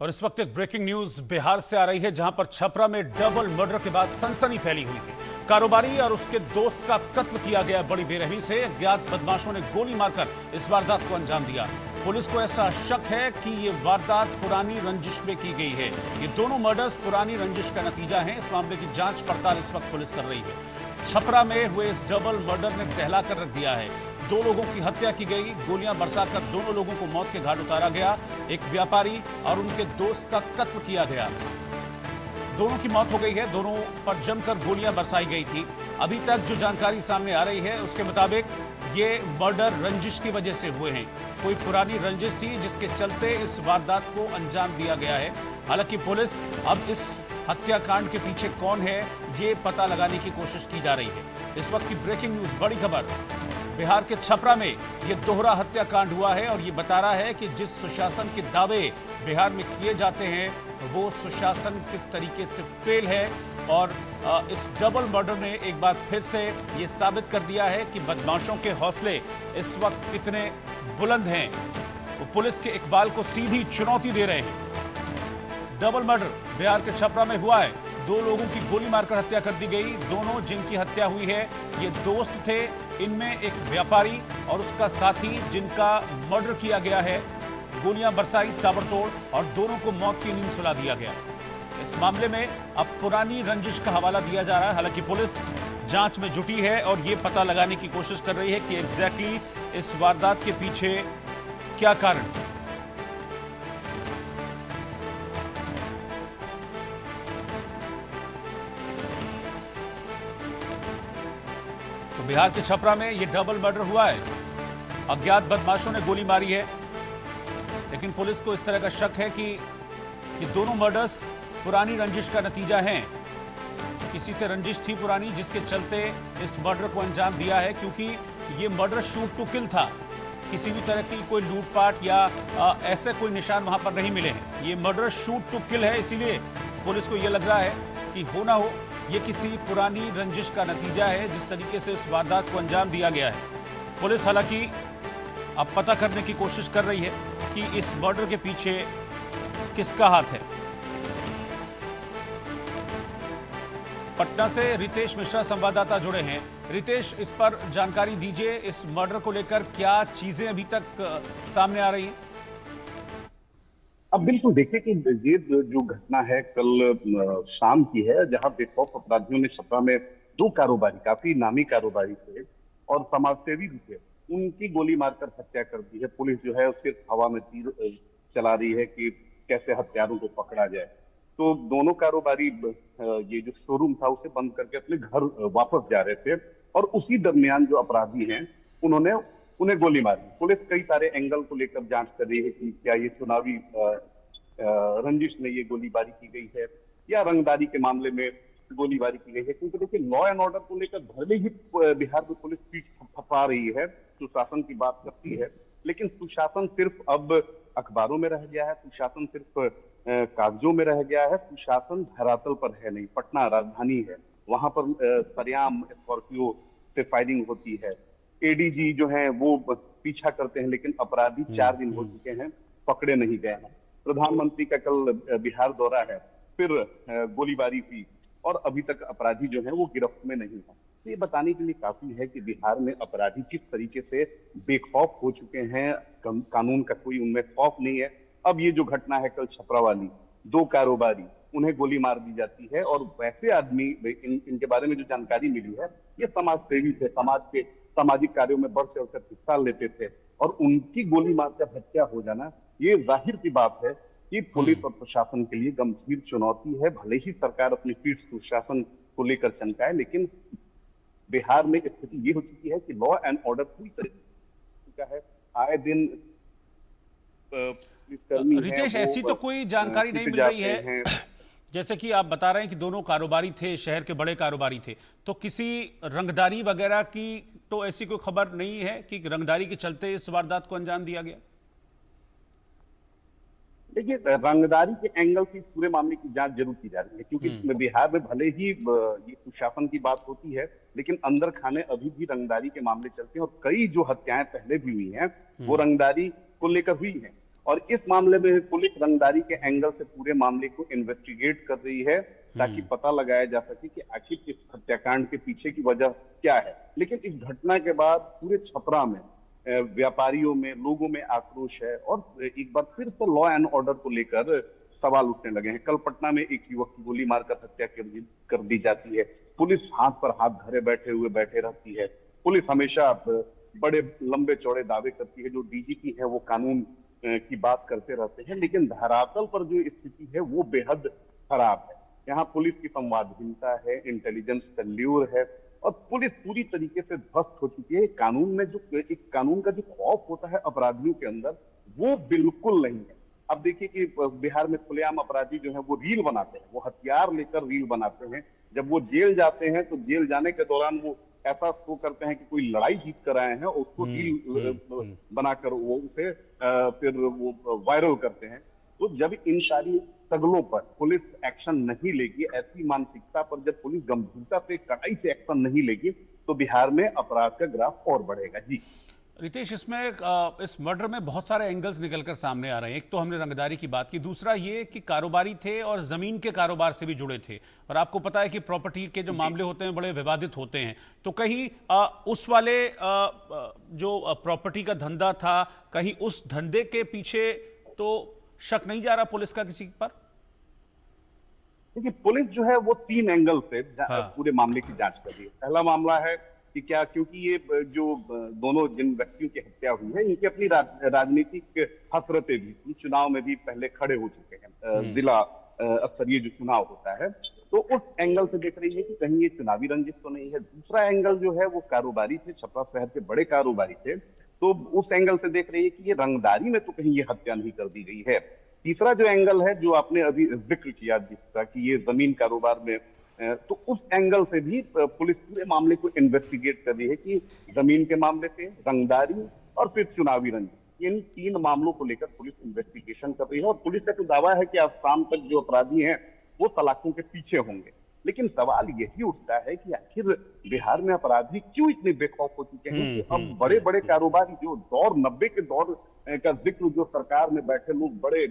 और इस वक्त एक ब्रेकिंग न्यूज बिहार से आ रही है, जहां पर छपरा में डबल मर्डर के बाद सनसनी फैली हुई है। कारोबारी और उसके दोस्त का कत्ल किया गया बड़ी बेरहमी से। अज्ञात बदमाशों ने गोली मारकर इस वारदात को अंजाम दिया। पुलिस को ऐसा शक है कि ये वारदात पुरानी रंजिश में की गई है। ये दोनों मर्डर्स पुरानी रंजिश का नतीजा है। इस मामले की जांच पड़ताल इस वक्त पुलिस कर रही है। छपरा में हुए इस डबल मर्डर ने दहला कर रख दिया है। 2 लोगों की हत्या की गई, गोलियां बरसाकर दोनों लोगों को मौत के घाट उतारा गया। एक व्यापारी और उनके दोस्त का कत्ल किया गया। दोनों की मौत हो गई है। दोनों पर जमकर गोलियां बरसाई गई थी। अभी तक जो जानकारी सामने आ रही है उसके मुताबिक ये मर्डर रंजिश की वजह से हुए हैं। कोई पुरानी रंजिश थी जिसके चलते इस वारदात को अंजाम दिया गया है। हालांकि पुलिस अब इस हत्याकांड के पीछे कौन है ये पता लगाने की कोशिश की जा रही है। इस वक्त की ब्रेकिंग न्यूज, बड़ी खबर, बिहार के छपरा में ये दोहरा हत्याकांड हुआ है और ये बता रहा है कि जिस सुशासन के दावे बिहार में किए जाते हैं वो सुशासन किस तरीके से फेल है। और इस डबल मर्डर ने एक बार फिर से ये साबित कर दिया है कि बदमाशों के हौसले इस वक्त कितने बुलंद हैं। वो पुलिस के इकबाल को सीधी चुनौती दे रहे हैं। डबल मर्डर बिहार के छपरा में हुआ है। 2 लोगों की गोली मारकर हत्या कर दी गई। दोनों जिनकी हत्या हुई है ये दोस्त थे। इनमें एक व्यापारी और उसका साथी जिनका मर्डर किया गया है। गोलियां बरसाई ताबड़तोड़ और दोनों को मौत की नींद सुला दिया गया। इस मामले में अब पुरानी रंजिश का हवाला दिया जा रहा है। हालांकि पुलिस जांच में जुटी है और ये पता लगाने की कोशिश कर रही है कि एग्जैक्टली इस वारदात के पीछे क्या कारण है। तो बिहार के छपरा में ये डबल मर्डर हुआ है। अज्ञात बदमाशों ने गोली मारी है, लेकिन पुलिस को इस तरह का शक है कि ये दोनों मर्डर्स पुरानी रंजिश का नतीजा हैं। किसी से रंजिश थी पुरानी जिसके चलते इस मर्डर को अंजाम दिया है, क्योंकि ये मर्डर शूट टू किल था। किसी भी तरह की कोई लूटपाट या ऐसे कोई निशान वहां पर नहीं मिले हैं। ये मर्डर शूट टू किल है, इसीलिए पुलिस को यह लग रहा है कि हो ना हो ये किसी पुरानी रंजिश का नतीजा है जिस तरीके से इस वारदात को अंजाम दिया गया है। पुलिस हालांकि अब पता करने की कोशिश कर रही है कि इस मर्डर के पीछे किसका हाथ है। पटना से रितेश मिश्रा संवाददाता जुड़े हैं। रितेश, इस पर जानकारी दीजिए। इस मर्डर को लेकर क्या चीजें अभी तक सामने आ रही हैं? अब बिल्कुल देखिए कि ये जो घटना है कल शाम की है, जहां बेखौफ अपराधियों ने छपरा में 2 कारोबारी, काफी नामी कारोबारी थे और समाजसेवी भी थे, उनकी गोली मारकर हत्या कर दी है। पुलिस जो है सिर्फ हवा में तीर चला रही है कि कैसे हत्यारों को पकड़ा जाए। तो दोनों कारोबारी ये जो शोरूम था उसे बंद करके अपने घर वापस जा रहे थे और उसी दरमियान जो अपराधी हैं उन्होंने उन्हें गोली मारी। पुलिस कई सारे एंगल को लेकर जांच कर रही है कि क्या ये चुनावी रंजिश में ये गोलीबारी की गई है या रंगदारी के मामले में गोलीबारी की गई है। क्योंकि देखिए लॉ एंड ऑर्डर को लेकर भले ही बिहार में पुलिस पीठ थपथपा रही है, सुशासन की बात करती है, लेकिन सुशासन सिर्फ अब अखबारों में रह गया है, सुशासन सिर्फ कागजों में रह गया है, सुशासन धरातल पर है नहीं। पटना राजधानी है, वहां पर सरेआम स्कॉर्पियो से फायरिंग होती है। एडीजी जो है वो पीछा करते हैं, लेकिन अपराधी 4 दिन हो चुके हैं, पकड़े नहीं गए हैं। प्रधानमंत्री का कल बिहार दौरा है, फिर गोलीबारी हुई और अभी तक अपराधी जो है वो गिरफ्त में नहीं है। तो ये बताने के लिए काफी है कि बिहार में अपराधी किस तरीके से बेखौफ हो चुके हैं। कानून का कोई उनमें खौफ नहीं है। अब ये जो घटना है कल छपरा वाली, 2 कारोबारी, उन्हें गोली मार दी जाती है और वैसे आदमी, इनके बारे में जो जानकारी मिली है, ये समाज सेवी थे, समाज के सामाजिक कार्यों में बढ़ चढ़कर हिस्सा लेते थे और उनकी गोली मारकर हत्या हो जाना, ये जाहिर सी बात है कि पुलिस और प्रशासन के लिए गंभीर चुनौती है। भले ही सरकार अपनी पीठ सुशासन को लेकर चमकाए, लेकिन बिहार में स्थिति ये हो चुकी है कि लॉ एंड ऑर्डर पूरी तरीके का है। आए दिन पुलिसकर्मी रितेश, ऐसी तो कोई जानकारी नहीं मिल रही है। जैसे कि आप बता रहे हैं कि दोनों कारोबारी थे, शहर के बड़े कारोबारी थे, तो किसी रंगदारी वगैरह की तो ऐसी कोई खबर नहीं है कि रंगदारी के चलते इस वारदात को अंजाम दिया गया? देखिए, रंगदारी के एंगल से पूरे मामले की जांच जरूर की जा रही है, क्योंकि बिहार में भले ही ये सुशासन की बात होती है, लेकिन अंदर खाने अभी भी रंगदारी के मामले चलते हैं और कई जो हत्याएं पहले भी हुई हैं वो रंगदारी को लेकर हुई हैं। और इस मामले में पुलिस रंगदारी के एंगल से पूरे मामले को इन्वेस्टिगेट कर रही है ताकि पता लगाया जा सके कि आखिर इस हत्याकांड के पीछे की वजह क्या है। लेकिन इस घटना के बाद पूरे छपरा में व्यापारियों में, लोगों में आक्रोश है और एक बार फिर से लॉ एंड ऑर्डर को लेकर सवाल उठने लगे हैं। कल पटना में एक युवक की गोली मारकर हत्या कर दी जाती है। पुलिस हाथ पर हाथ धरे बैठे रहती है। पुलिस हमेशा बड़े लंबे चौड़े दावे करती है। जो डीजीपी है वो कानून की बात करते रहते हैं, लेकिन धरातल पर जो स्थिति है वो बेहद खराब है। यहाँ पुलिस की संवादहीनता है, इंटेलिजेंस फेल्यूर है और पुलिस पूरी तरीके से ध्वस्त हो चुकी है। कानून में जो एक कानून का जो खौफ होता है अपराधियों के अंदर, वो बिल्कुल नहीं है। अब देखिए कि बिहार में खुलेआम अपराधी जो है वो रील बनाते हैं, वो हथियार लेकर रील बनाते हैं। जब वो जेल जाते हैं तो जेल जाने के दौरान वो ऐसा शो करते हैं कि कोई लड़ाई जीत कर आए हैं और उसको रील बनाकर वो उसे फिर वो वायरल करते हैं। तो जब इन सारी सगलों पर पुलिस एक्शन नहीं लेगी, ऐसी मानसिकता पर जब पुलिस गंभीरता से, कड़ाई से एक्शन नहीं लेगी, तो बिहार में अपराध का ग्राफ और बढ़ेगा। जी रितेश, इसमें इस मर्डर में बहुत सारे एंगल्स निकलकर सामने आ रहे हैं। एक तो हमने रंगदारी की बात की, दूसरा ये कि कारोबारी थे और जमीन के कारोबार से भी जुड़े थे। और आपको पता है कि प्रॉपर्टी के जो मामले होते हैं बड़े विवादित होते हैं। तो कहीं उस वाले जो प्रॉपर्टी का धंधा था, कहीं उस धंधे के पीछे तो शक नहीं जा रहा पुलिस का किसी पर? देखिए, पुलिस जो है वो 3 एंगल से हाँ। पूरे मामले की जांच कर रही है। पहला मामला है कि क्या, क्योंकि ये जो दोनों जिन व्यक्तियों की हत्या हुई है, इनकी अपनी राजनीतिक हसरतें भी थी, चुनाव में भी पहले खड़े हो चुके हैं। जिला स्तरीय जो चुनाव होता है, तो उस एंगल से देख रही है कि कहीं ये चुनावी रंजिश तो नहीं है। दूसरा एंगल जो है वो कारोबारी थे, छपरा शहर के बड़े कारोबारी थे, तो उस एंगल से देख रही है कि ये रंगदारी में तो कहीं ये हत्या नहीं कर दी गई है। तीसरा जो एंगल है, जो आपने अभी जिक्र किया जिसका, कि ये जमीन कारोबार में, तो उस एंगल से भी पुलिस पूरे मामले को इन्वेस्टिगेट कर रही है कि जमीन के मामले से, रंगदारी और फिर चुनावी रंजिश, इन 3 मामलों को लेकर पुलिस इन्वेस्टिगेशन कर रही है। और पुलिस का तो दावा है कि आज शाम तक जो अपराधी हैं वो सलाखों के पीछे होंगे। लेकिन सवाल यही उठता है कि आखिर बिहार में अपराधी क्यों इतने बेखौफ हो चुके हैं कि अब बड़े बड़े कारोबारी, जो दौर 90 के दौर का जिक्र जो सरकार में बैठे लोग बड़े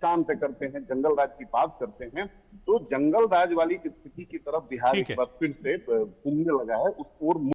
शान से करते हैं, जंगल राज की बात करते हैं, तो जंगल राज वाली स्थिति की तरफ बिहार ठीक एक है। बार फिर से घूमने लगा है, उस ओर